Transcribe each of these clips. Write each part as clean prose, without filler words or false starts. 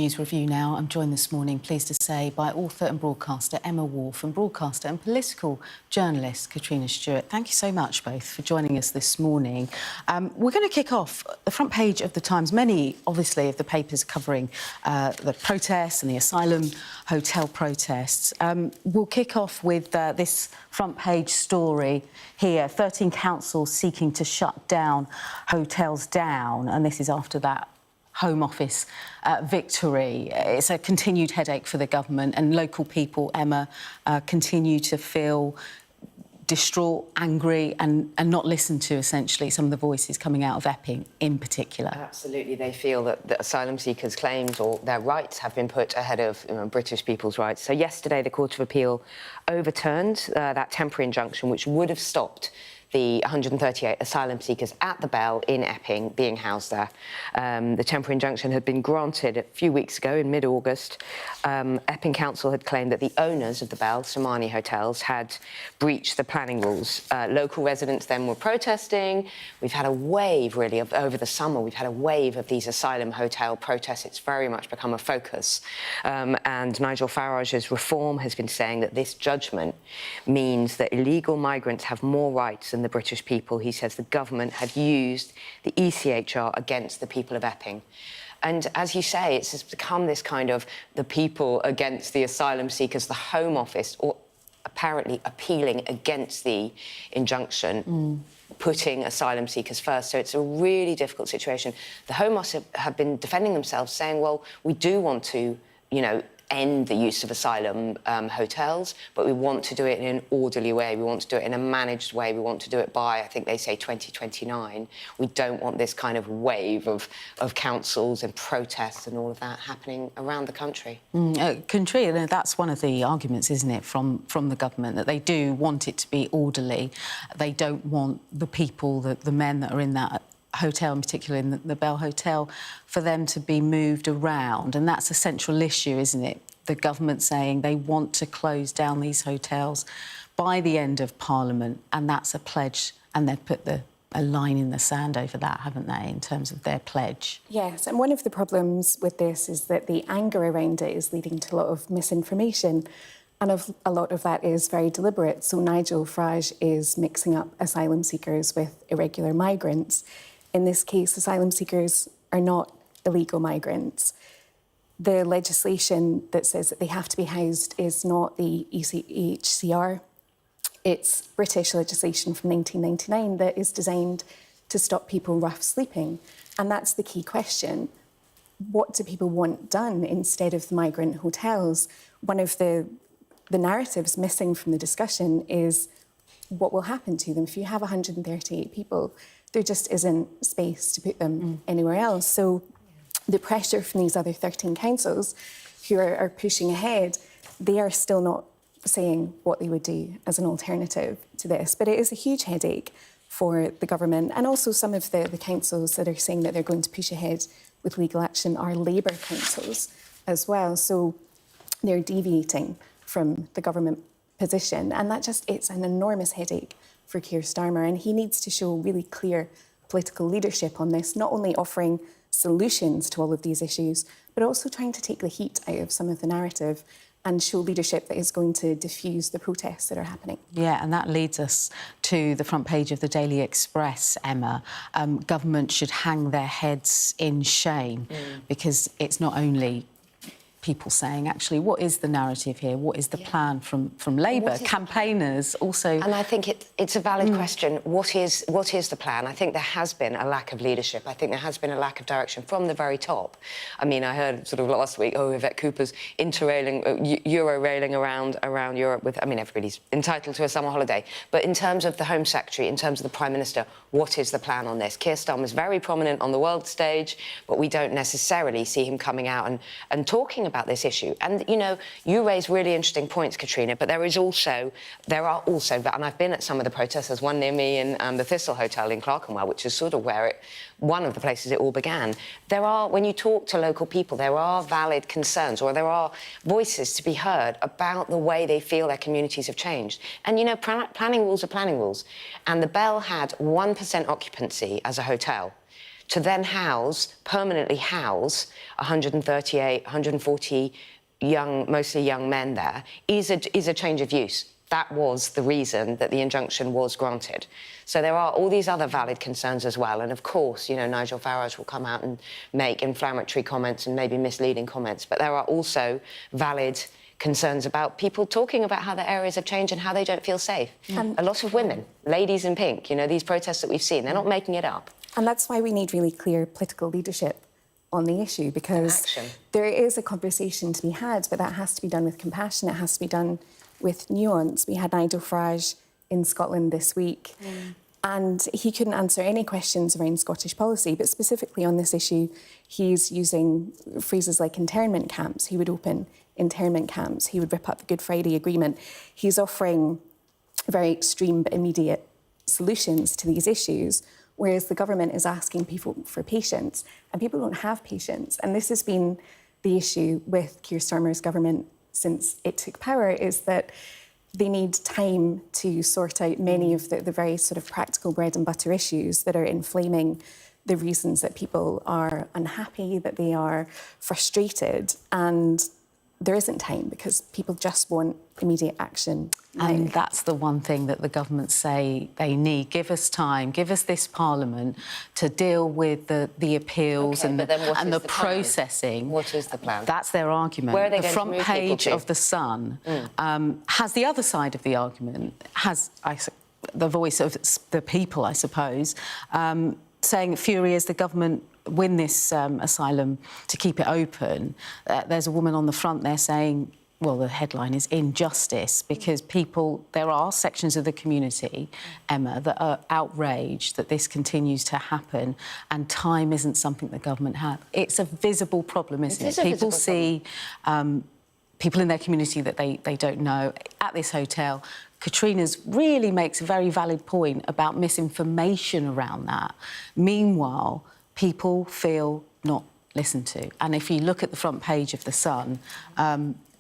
News Review now. I'm joined this morning, pleased to say, by author and broadcaster Emma Wharf and broadcaster and political journalist Katrina Stewart. Thank you so much both for joining us this morning. We're going to kick off the front page of the Times. Many, obviously, of the papers covering the protests and the asylum hotel protests. We'll kick off with this front page story here. 13 councils seeking to shut down hotels down, and this is after that Home Office victory. It's a continued headache for the government, and local people, Emma, continue to feel distraught, angry and not listened to, essentially, some of the voices coming out of Epping in particular. Absolutely. They feel that the asylum seekers' claims or their rights have been put ahead of British people's rights. So yesterday the Court of Appeal overturned that temporary injunction which would have stopped the 138 asylum seekers at the Bell in Epping being housed there. The temporary injunction had been granted a few weeks ago in mid-August. Epping Council had claimed that the owners of the Bell, Somani Hotels, had breached the planning rules. Local residents then were protesting. We've had a wave, really, over the summer. We've had a wave of these asylum hotel protests. It's very much become a focus. And Nigel Farage's Reform has been saying that this judgment means that illegal migrants have more rights than the British people. He says the government had used the ECHR against the people of Epping. And as you say, it's just become this kind of the people against the asylum seekers, the Home Office, or apparently appealing against the injunction, putting asylum seekers first. So it's a really difficult situation. The Home Office have been defending themselves, saying, well, we do want to, end the use of asylum hotels, but we want to do it in an orderly way. We want to do it in a managed way. We want to do it by, I think they say, 2029. We don't want this kind of wave of councils and protests and all of that happening around the country. Katrina, that's one of the arguments, isn't it, from the government, that they do want it to be orderly. They don't want the people, the men that are in that hotel, in particular in the Bell Hotel, for them to be moved around. And that's a central issue, isn't it? The government saying they want to close down these hotels by the end of Parliament, and that's a pledge, and they've put a line in the sand over that, haven't they, in terms of their pledge? Yes, and one of the problems with this is that the anger around it is leading to a lot of misinformation, and a lot of that is very deliberate. So Nigel Farage is mixing up asylum seekers with irregular migrants. In this case, asylum seekers are not illegal migrants. The legislation that says that they have to be housed is not the ECHR. It's British legislation from 1999 that is designed to stop people rough sleeping. And that's the key question. What do people want done instead of the migrant hotels? One of the narratives missing from the discussion is what will happen to them. If you have 138 people, there just isn't space to put them anywhere else. So the pressure from these other 13 councils who are pushing ahead, they are still not saying what they would do as an alternative to this. But it is a huge headache for the government. And also some of the councils that are saying that they're going to push ahead with legal action are Labour councils as well. So they're deviating from the government position. And it's an enormous headache for Keir Starmer, and he needs to show really clear political leadership on this, not only offering solutions to all of these issues, but also trying to take the heat out of some of the narrative and show leadership that is going to diffuse the protests that are happening. Yeah, and that leads us to the front page of the Daily Express, Emma. Government should hang their heads in shame, because it's not only people saying, actually, what is the narrative here? What is the plan from Labour? Campaigners also... And I think it's a valid question. What is the plan? I think there has been a lack of leadership. I think there has been a lack of direction from the very top. I mean, I heard sort of last week, Yvette Cooper's Euro-railing around Europe with... I mean, everybody's entitled to a summer holiday. But in terms of the Home Secretary, in terms of the Prime Minister, what is the plan on this? Keir Starmer is very prominent on the world stage, but we don't necessarily see him coming out and talking about this issue. And, you raise really interesting points, Katrina, but there are also, and I've been at some of the protests, there's one near me in the Thistle Hotel in Clerkenwell, which is sort of one of the places it all began. When you talk to local people, there are valid concerns, or there are voices to be heard about the way they feel their communities have changed. And, planning rules are planning rules. And the Bell had 1% occupancy as a hotel to then permanently house 138, 140 mostly young men there is a change of use. That was the reason that the injunction was granted. So there are all these other valid concerns as well. And of course, you know, Nigel Farage will come out and make inflammatory comments and maybe misleading comments. But there are also valid concerns about people talking about how their areas have changed and how they don't feel safe. A lot of women, ladies in pink, you know, these protests that we've seen, they're not making it up. And that's why we need really clear political leadership on the issue, because there is a conversation to be had, but that has to be done with compassion. It has to be done with nuance. We had Nigel Farage in Scotland this week, and he couldn't answer any questions around Scottish policy, but specifically on this issue, he's using phrases like internment camps. He would open internment camps. He would rip up the Good Friday Agreement. He's offering very extreme but immediate solutions to these issues, whereas the government is asking people for patience, and people don't have patience. And this has been the issue with Keir Starmer's government since it took power, is that they need time to sort out many of the very sort of practical bread and butter issues that are inflaming the reasons that people are unhappy, that they are frustrated. And there isn't time because people just want immediate action now. And that's the one thing that the government say they need. Give us time, give us this Parliament to deal with the appeals and the processing. What is the plan? That's their argument. Where are they the going front to move page people to? of The Sun has the other side of the argument, has the voice of the people, I suppose, saying fury as the government win this asylum to keep it open. There's a woman on the front there saying, well, the headline is injustice, because there are sections of the community, Emma, that are outraged that this continues to happen and time isn't something the government have. It's a visible problem, isn't it? People see people in their community that they don't know at this hotel. Katrina's really makes a very valid point about misinformation around that. Meanwhile, people feel not listened to. And if you look at the front page of The Sun,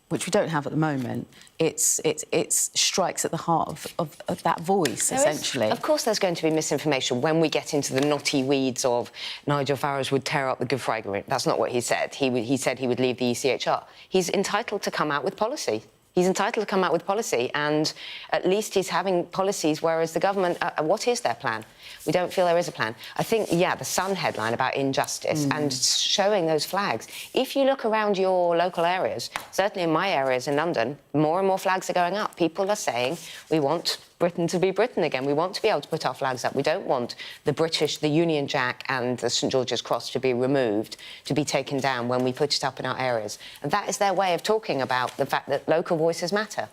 which we don't have at the moment, it strikes at the heart of that voice, essentially. Of course there's going to be misinformation when we get into the knotty weeds of Nigel Farage would tear up the Good Friday Agreement. That's not what he said. He said he would leave the ECHR. He's entitled to come out with policy. He's entitled to come out with policy, and at least he's having policies, whereas the government, what is their plan? We don't feel there is a plan. I think, yeah, the Sun headline about injustice and showing those flags. If you look around your local areas, certainly in my areas in London, more and more flags are going up. People are saying, we want Britain to be Britain again. We want to be able to put our flags up. We don't want the Union Jack and the St George's Cross to be removed, to be taken down when we put it up in our areas. And that is their way of talking about the fact that local voices matter.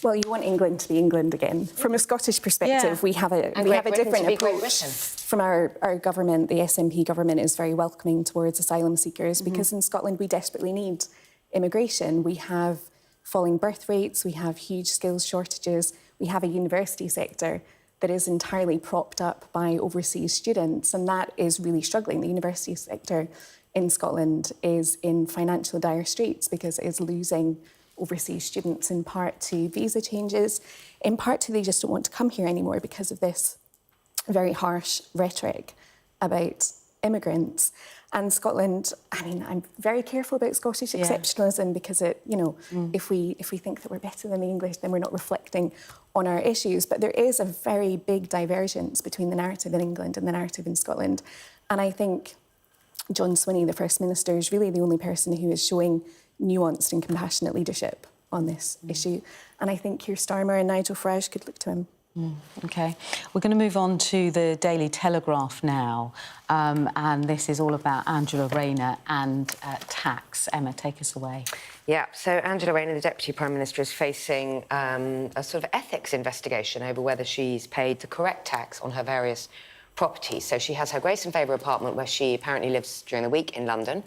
Well, you want England to be England again. From a Scottish perspective, we have a different approach from our government. The SNP government is very welcoming towards asylum seekers because in Scotland we desperately need immigration. We have falling birth rates, we have huge skills shortages, we have a university sector that is entirely propped up by overseas students, and that is really struggling. The university sector in Scotland is in financial dire straits because it is losing overseas students, in part to visa changes, in part to they just don't want to come here anymore because of this very harsh rhetoric about immigrants. And Scotland, I mean, I'm very careful about Scottish exceptionalism because if we think that we're better than the English, then we're not reflecting on our issues. But there is a very big divergence between the narrative in England and the narrative in Scotland. And I think John Swinney, the First Minister, is really the only person who is showing nuanced and compassionate leadership on this issue. And I think Keir Starmer and Nigel Farage could look to him. OK. We're going to move on to the Daily Telegraph now. And this is all about Angela Rayner and tax. Emma, take us away. Yeah, so Angela Rayner, the Deputy Prime Minister, is facing a sort of ethics investigation over whether she's paid the correct tax on her various properties. So she has her Grace and Favour apartment where she apparently lives during the week in London,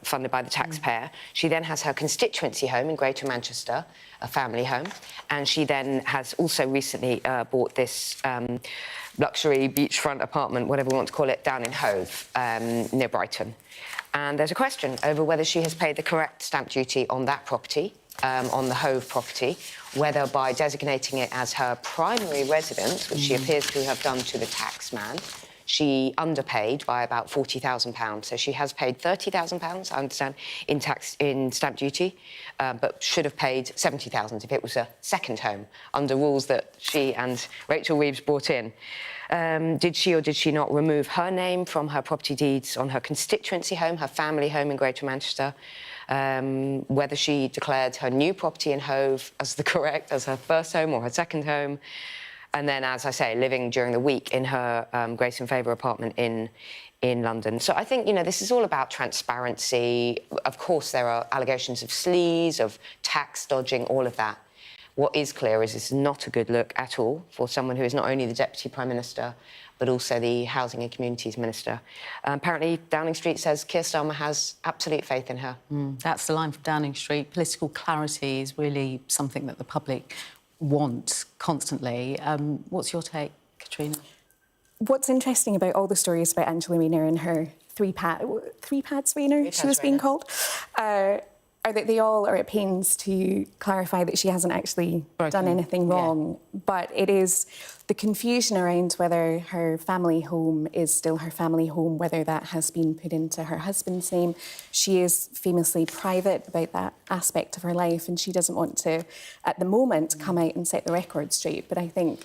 funded by the taxpayer. She then has her constituency home in Greater Manchester, a family home, and she then has also recently bought this luxury beachfront apartment, whatever we want to call it, down in Hove, near Brighton. And there's a question over whether she has paid the correct stamp duty on that property, on the Hove property, whether by designating it as her primary residence, which she appears to have done to the taxman, she underpaid by about £40,000. So she has paid £30,000, I understand, in stamp duty, but should have paid £70,000 if it was a second home under rules that she and Rachel Reeves brought in. Did she or did she not remove her name from her property deeds on her constituency home, her family home in Greater Manchester? Whether she declared her new property in Hove as her first home or her second home. And then, as I say, living during the week in her Grace and Favour apartment in London. So I think, you know, this is all about transparency. Of course, there are allegations of sleaze, of tax dodging, all of that. What is clear is this is not a good look at all for someone who is not only the Deputy Prime Minister, but also the Housing and Communities Minister. Apparently, Downing Street says Keir Starmer has absolute faith in her. That's the line from Downing Street. Political clarity is really something that the public want constantly. What's your take, Katrina? What's interesting about all the stories about Angela Rayner and her three pads Rayner, she was being called, are that they all are at pains to clarify that she hasn't actually done anything wrong. Yeah. But it is the confusion around whether her family home is still her family home, whether that has been put into her husband's name. She is famously private about that aspect of her life, and she doesn't want to, at the moment, come out and set the record straight. But I think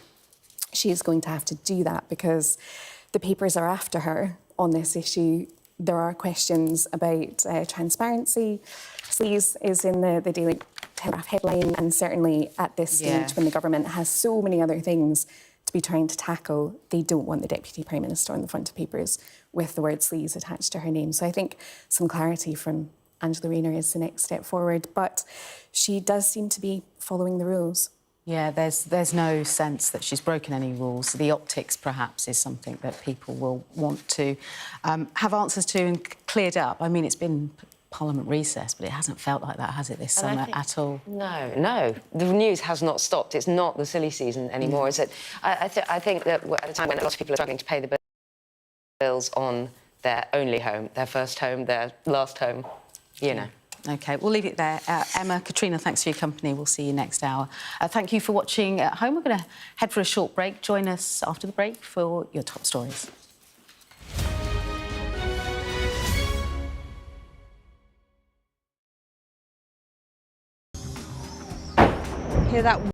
she is going to have to do that because the papers are after her on this issue. There are questions about transparency. Sleaze is in the Daily Telegraph headline, and certainly at this stage, when the government has so many other things to be trying to tackle, they don't want the Deputy Prime Minister on the front of papers with the word sleaze attached to her name. So I think some clarity from Angela Rayner is the next step forward, but she does seem to be following the rules. Yeah, there's no sense that she's broken any rules. The optics, perhaps, is something that people will want to have answers to and cleared up. I mean, it's been Parliament recess, but it hasn't felt like that, has it, this summer at all? No. The news has not stopped. It's not the silly season anymore, is it? I think that at a time when a lot of people are struggling to pay the bills on their only home, their first home, their last home, you know. OK, we'll leave it there. Emma, Katrina, thanks for your company. We'll see you next hour. Thank you for watching at home. We're going to head for a short break. Join us after the break for your top stories. Hear that